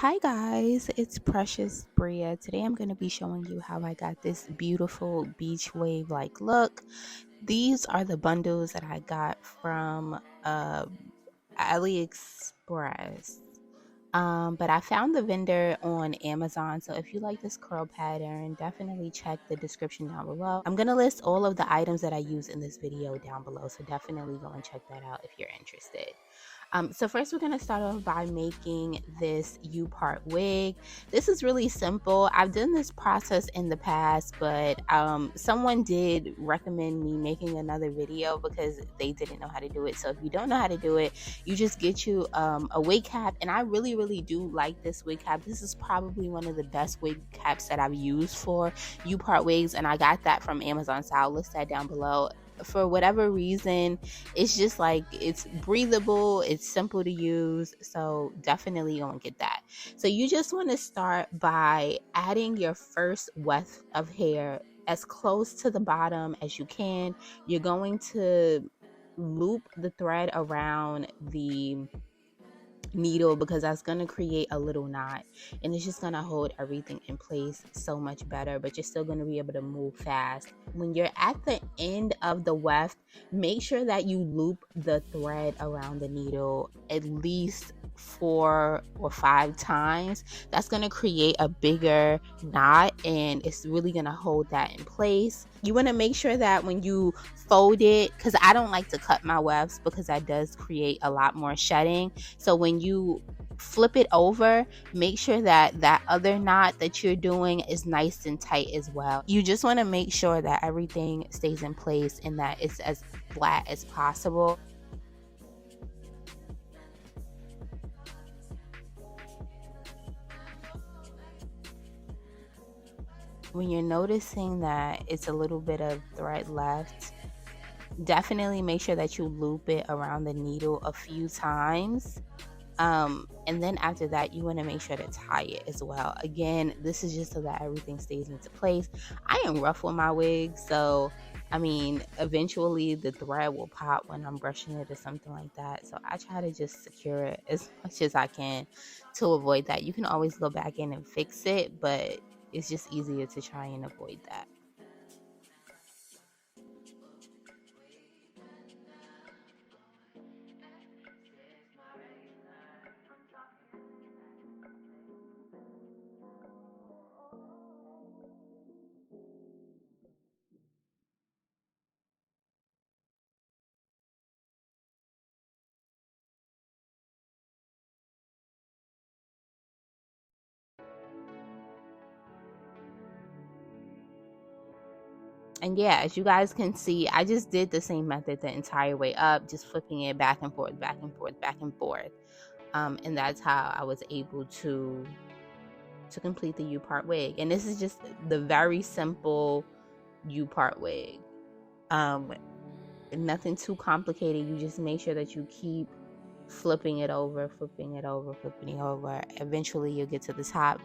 Hi guys, it's Precious Bria. Today I'm going to be showing you how I got this beautiful beach wave like look. These are the bundles that I got from AliExpress. But I found the vendor on Amazon, so if you like this curl pattern, definitely check the description down below. I'm going to list all of the items that I use in this video down below, so definitely go and check that out if you're interested. So first we're going to start off by making this Upart wig. This is really simple. I've done this process in the past, but someone did recommend me making another video because they didn't know how to do it. So if you don't know how to do it, you just get you a wig cap, and I really do like this wig cap. This is probably one of the best wig caps that I've used for Upart wigs, and I got that from Amazon, so I'll list that down below. For whatever reason, it's just like it's breathable, it's simple to use, so definitely go and get that. So you just want to start by adding your first weft of hair as close to the bottom as you can. You're going to loop the thread around the needle because that's going to create a little knot, and it's just going to hold everything in place so much better, but you're still going to be able to move fast. When you're at the end of the weft, make sure that you loop the thread around the needle at least 4 or 5 times. That's going to create a bigger knot, and it's really going to hold that in place. You want to make sure that when you fold it, because I don't like to cut my wefts because that does create a lot more shedding, so when you flip it over, make sure that that other knot that you're doing is nice and tight as well. You just want to make sure that everything stays in place and that it's as flat as possible. When you're noticing that it's a little bit of thread left, definitely make sure that you loop it around the needle a few times. And then after that, you want to make sure to tie it as well. Again, this is just so that everything stays into place. I am rough with my wig, so I mean, eventually the thread will pop when I'm brushing it or something like that. So I try to just secure it as much as I can to avoid that. You can always go back in and fix it, but it's just easier to try and avoid that. And yeah, as you guys can see, I just did the same method the entire way up, just flipping it back and forth, back and forth, back and forth. And that's how I was able to complete the Upart wig. And this is just the very simple Upart wig. Nothing too complicated. You just make sure that you keep flipping it over, flipping it over, flipping it over. Eventually you'll get to the top.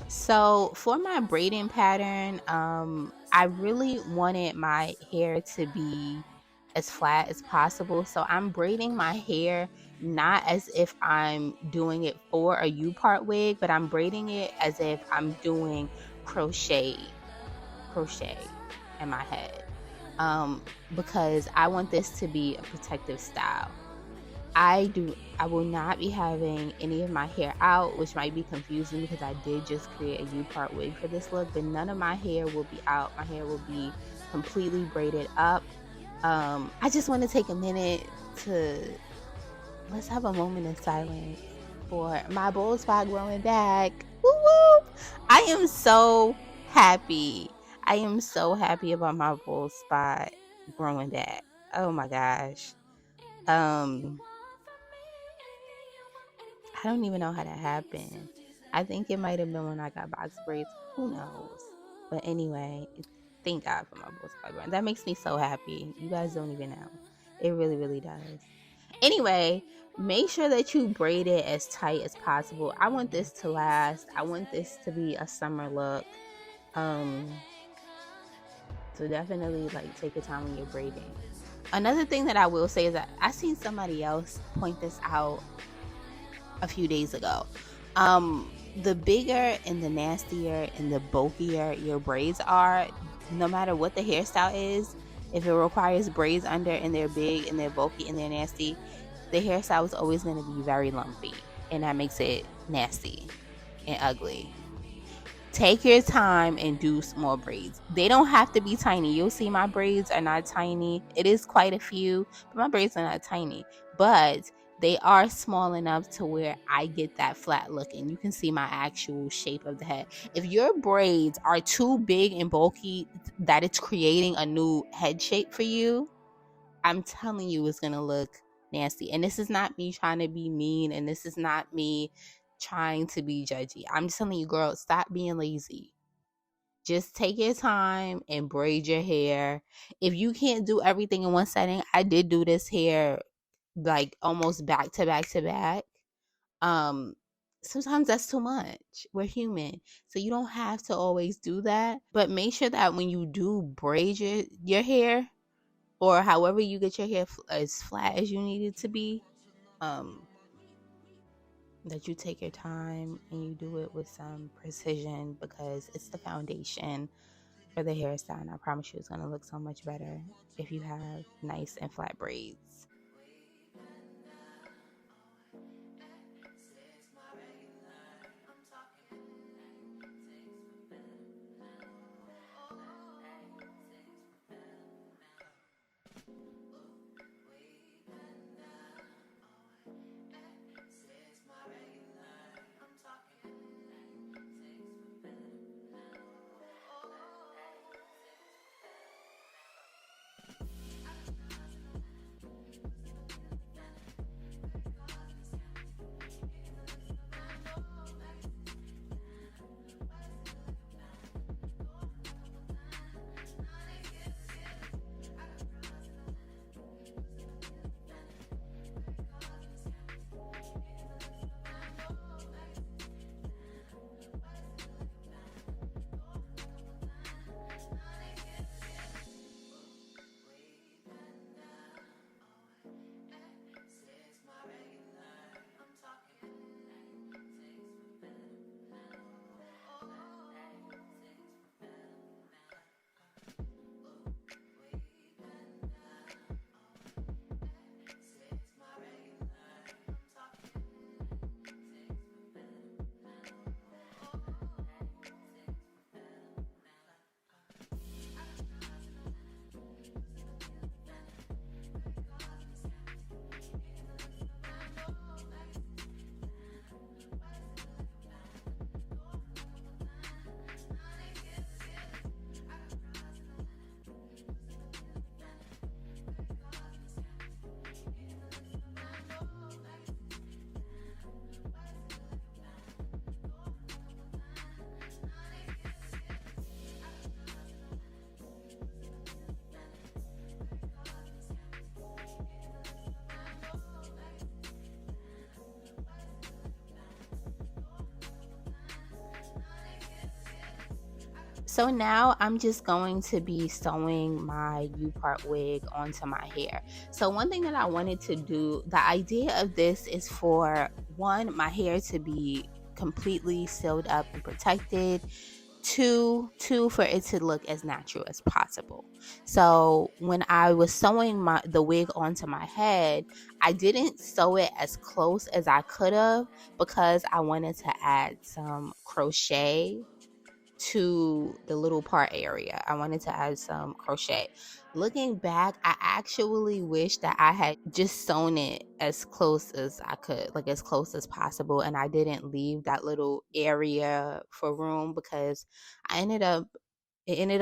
So for my braiding pattern, I really wanted my hair to be as flat as possible. So I'm braiding my hair not as if I'm doing it for a U-part wig, but I'm braiding it as if I'm doing crochet in my head, because I want this to be a protective style. I will not be having any of my hair out, which might be confusing because I did just create a U-part wig for this look, but none of my hair will be out. My hair will be completely braided up. I just want to take a minute to, let's have a moment of silence for my bald spot growing back. Woo woo! I am so happy. I am so happy about my bald spot growing back. Oh my gosh. I don't even know how that happened. I think it might have been when I got box braids. Who knows? But anyway, thank God for my bald spot growing. That makes me so happy. You guys don't even know. It really, really does. Anyway, make sure that you braid it as tight as possible. I want this to last. I want this to be a summer look. So definitely like take your time when you're braiding. Another thing that I will say is that I seen somebody else point this out a few days ago. The bigger and the nastier and the bulkier your braids are, no matter what the hairstyle is, if it requires braids under and they're big and they're bulky and they're nasty, the hairstyle is always going to be very lumpy, and that makes it nasty and ugly. Take your time and do small braids. They don't have to be tiny. You'll see my braids are not tiny. It is quite a few, but my braids are not tiny. But they are small enough to where I get that flat look and you can see my actual shape of the head. If your braids are too big and bulky that it's creating a new head shape for you, I'm telling you it's gonna look nasty. And this is not me trying to be mean, and this is not me trying to be judgy. I'm just telling you, girl, stop being lazy. Just take your time and braid your hair. If you can't do everything in one setting, I did do this hair like almost back to back to back. Sometimes that's too much. We're human, so you don't have to always do that. But make sure that when you do braid your hair, or however you get your hair as flat as you need it to be, that you take your time and you do it with some precision, because it's the foundation for the hairstyle, and I promise you it's going to look so much better if you have nice and flat braids. So now I'm just going to be sewing my Upart wig onto my hair. So one thing that I wanted to do, the idea of this is for one, my hair to be completely sealed up and protected. Two, for it to look as natural as possible. So when I was sewing the wig onto my head, I didn't sew it as close as I could have because I wanted to add some crochet to the little part area. I wanted to add some crochet. Looking back, I actually wish that I had just sewn it as close as I could, like as close as possible, and I didn't leave that little area for room because it ended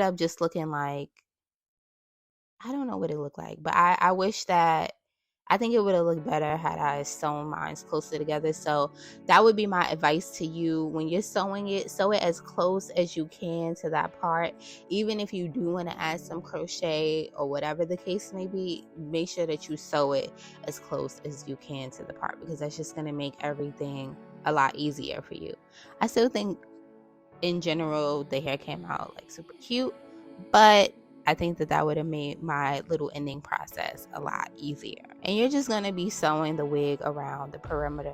up just looking like, I don't know what it looked like, but I wish that, I think it would have looked better had I sewn mine closer together. So that would be my advice to you. When you're sewing it, sew it as close as you can to that part. Even if you do want to add some crochet or whatever the case may be, make sure that you sew it as close as you can to the part, because that's just going to make everything a lot easier for you. I still think in general the hair came out like super cute, but I think that that would have made my little ending process a lot easier. And you're just going to be sewing the wig around the perimeter.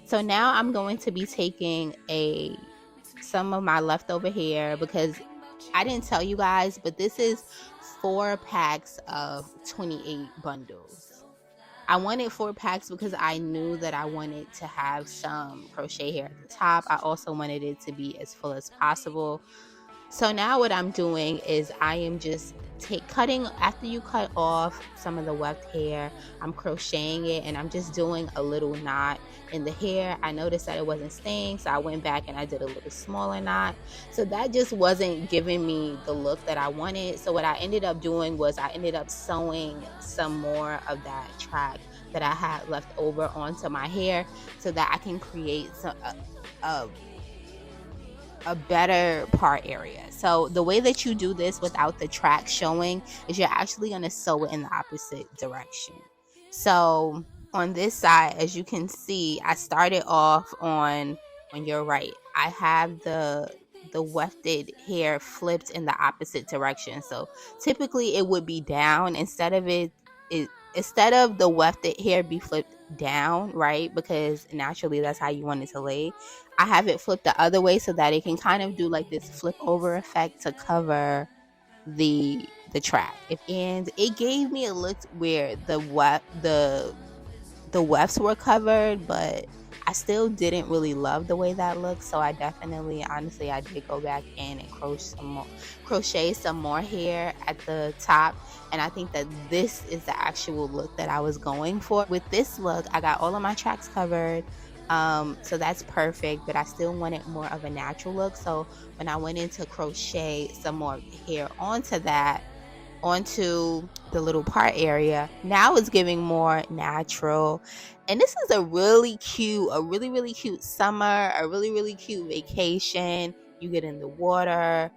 So now I'm going to be taking some of my leftover hair, because I didn't tell you guys, but this is 4 packs of 28 bundles. I wanted 4 packs because I knew that I wanted to have some crochet hair at the top. I also wanted it to be as full as possible. So now what I'm doing is I am just cutting, after you cut off some of the weft hair, I'm crocheting it, and I'm just doing a little knot in the hair. I noticed that it wasn't staying, so I went back and I did a little smaller knot. So that just wasn't giving me the look that I wanted. So what I ended up doing was I ended up sewing some more of that track that I had left over onto my hair so that I can create a better part area. So the way that you do this without the track showing is you're actually going to sew it in the opposite direction. So on this side, as you can see, I started off on your right. I have the wefted hair flipped in the opposite direction. So typically it would be down instead of instead of the wefted hair be flipped down, right? Because naturally that's how you want it to lay. I have it flipped the other way so that it can kind of do like this flip over effect to cover the track. And it gave me a look where the wefts were covered, but I still didn't really love the way that looked. So I definitely, honestly, I did go back in and crochet some more hair at the top. And I think that this is the actual look that I was going for. With this look, I got all of my tracks covered. So that's perfect, but I still wanted more of a natural look. So when I went in to crochet some more hair onto the little part area, now it's giving more natural. And this is a really cute summer, a really cute vacation. You get in the water.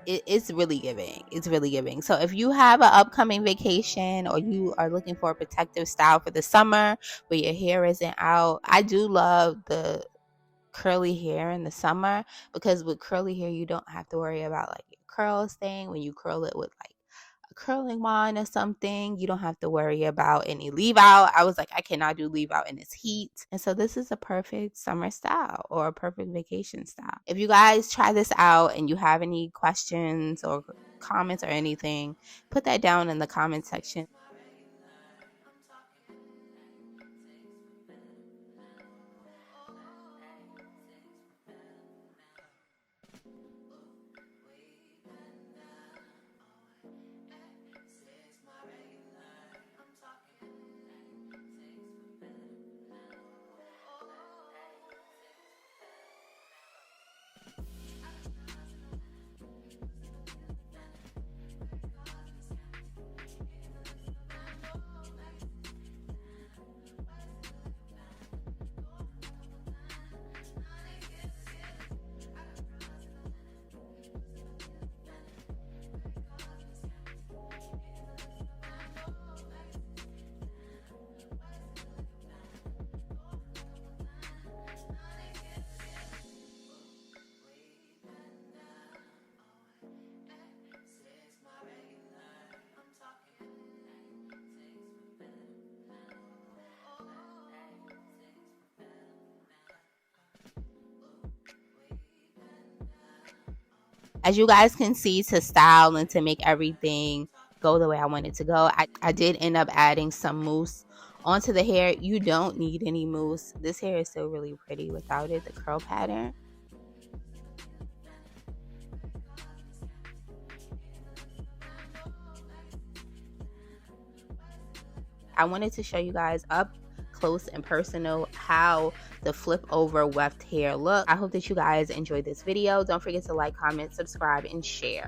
It's really giving. So if you have an upcoming vacation, or you are looking for a protective style for the summer where your hair isn't out, I do love the curly hair in the summer, because with curly hair you don't have to worry about like your curls staying when you curl it with like curling wand or something, you don't have to worry about any leave out. I was like, I cannot do leave out in this heat. And so this is a perfect summer style or a perfect vacation style. If you guys try this out and you have any questions or comments or anything, put that down in the comment section. As you guys can see, to style and to make everything go the way I want it to go, I did end up adding some mousse onto the hair. You don't need any mousse. This hair is still really pretty without it, the curl pattern. I wanted to show you guys up close and personal how the flip over weft hair look. I hope that you guys enjoyed this video. Don't forget to like, comment, subscribe, and share.